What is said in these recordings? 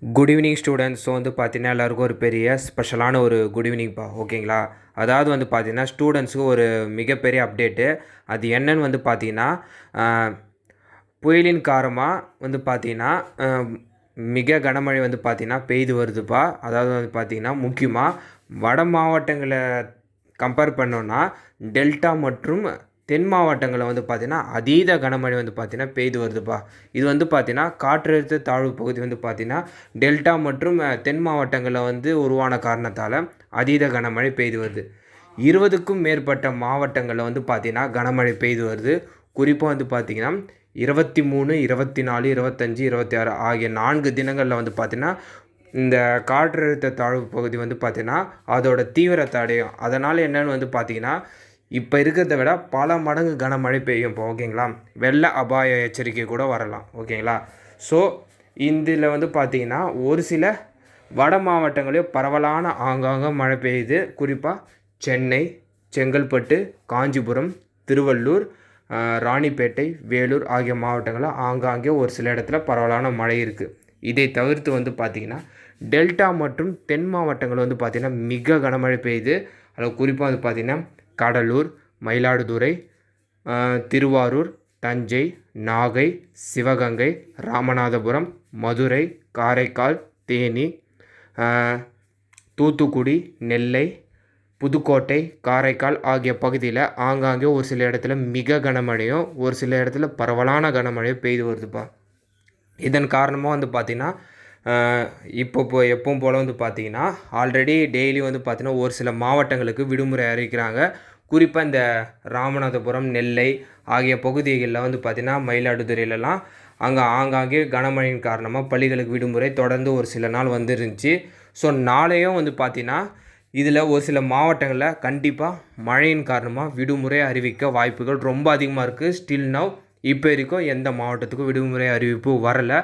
Good evening students. So வந்து பார்த்தீங்கன்னா எல்லாருக்கும் ஒரு பெரிய ஸ்பெஷலான ஒரு குட் ஈவினிங்ப்பா, ஓகேங்களா? அதாவது வந்து பார்த்தீங்கன்னா ஸ்டூடெண்ட்ஸுக்கு ஒரு மிகப்பெரிய அப்டேட்டு. அது என்னன்னு வந்து பார்த்தீங்கன்னா, புயலின் காரணமாக வந்து பார்த்தீங்கன்னா மிக கனமழை வந்து பார்த்தீங்கன்னா பெய்து வருதுப்பா. அதாவது வந்து பார்த்தீங்கன்னா முக்கியமாக வட மாவட்டங்களை கம்பேர் பண்ணோன்னா டெல்டா மற்றும் தென் மாவட்டங்களில் வந்து பார்த்தீங்கன்னா அதீத கனமழை வந்து பார்த்தீங்கன்னா பெய்து வருதுப்பா. இது வந்து பார்த்தீங்கன்னா காற்றழுத்த தாழ்வு பகுதி வந்து பார்த்தீங்கன்னா டெல்டா மற்றும் தென் மாவட்டங்களில் வந்து உருவான காரணத்தால் அதீத கனமழை பெய்து வருது. 20க்கும் மேற்பட்ட மாவட்டங்களில் வந்து பார்த்தீங்கன்னா கனமழை பெய்து வருது. குறிப்பாக வந்து பார்த்தீங்கன்னா 23, 24, 25, 26 ஆகிய 4 தினங்களில் வந்து பார்த்தீங்கன்னா இந்த காற்றழுத்த தாழ்வு பகுதி வந்து பார்த்தீங்கன்னா அதோட தீவிரத்தை அடையும். அதனால் என்னென்னு வந்து பார்த்தீங்கன்னா இப்போ இருக்கிறத விட பல மடங்கு கனமழை பெய்யும் இப்போ, ஓகேங்களா? வெள்ள அபாய எச்சரிக்கை கூட வரலாம், ஓகேங்களா? ஸோ இதில் வந்து பார்த்திங்கன்னா ஒரு சில வட மாவட்டங்களையும் பரவலான ஆங்காங்கே மழை பெய்யுது. குறிப்பாக சென்னை, செங்கல்பட்டு, காஞ்சிபுரம், திருவள்ளூர், ராணிப்பேட்டை, வேலூர் ஆகிய மாவட்டங்களில் ஆங்காங்கே ஒரு சில இடத்துல பரவலான மழை இருக்குது. இதை தவிர்த்து வந்து பார்த்திங்கன்னா டெல்டா மற்றும் தென் மாவட்டங்கள் வந்து பார்த்திங்கன்னா மிக கனமழை பெய்யுது. அதில் குறிப்பாக வந்து பார்த்திங்கன்னா கடலூர், மயிலாடுதுறை, திருவாரூர், தஞ்சை, நாகை, சிவகங்கை, ராமநாதபுரம், மதுரை, காரைக்கால், தேனி, தூத்துக்குடி, நெல்லை, புதுக்கோட்டை, காரைக்கால் ஆகிய பகுதியில் ஆங்காங்கே ஒரு சில இடத்துல மிக கனமழையும் ஒரு சில இடத்துல பரவலான கனமழையும் பெய்து வருதுப்பா. இதன் காரணமாக வந்து பார்த்திங்கன்னா எப்பவும் போல் வந்து பார்த்திங்கன்னா ஆல்ரெடி டெய்லி வந்து பார்த்திங்கன்னா ஒரு சில மாவட்டங்களுக்கு விடுமுறை அறிவிக்கிறாங்க. குறிப்பாக இந்த ராமநாதபுரம், நெல்லை ஆகிய பகுதிகளில் வந்து பார்த்திங்கன்னா மயிலாடுதுறையிலலாம் அங்கே ஆங்காங்கே கனமழையின் காரணமாக பள்ளிகளுக்கு விடுமுறை தொடர்ந்து ஒரு சில நாள் வந்துருந்துச்சு. ஸோ நாளையும் வந்து பார்த்திங்கன்னா இதில் ஒரு சில மாவட்டங்களில் கண்டிப்பாக மழையின் காரணமாக விடுமுறை அறிவிக்க வாய்ப்புகள் ரொம்ப அதிகமாக இருக்குது. ஸ்டில் நவ் இப்போ வரைக்கும் எந்த மாவட்டத்துக்கும் விடுமுறை அறிவிப்பு வரலை.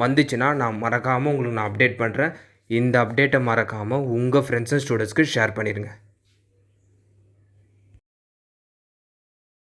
வந்துச்சுன்னா நான் மறக்காமல் உங்களுக்கு நான் அப்டேட் பண்ணுறேன். இந்த அப்டேட்டை மறக்காமல் உங்கள் ஃப்ரெண்ட்ஸ் அண்ட் ஸ்டூடெண்ட்ஸ்க்கு ஷேர் பண்ணிடுங்க.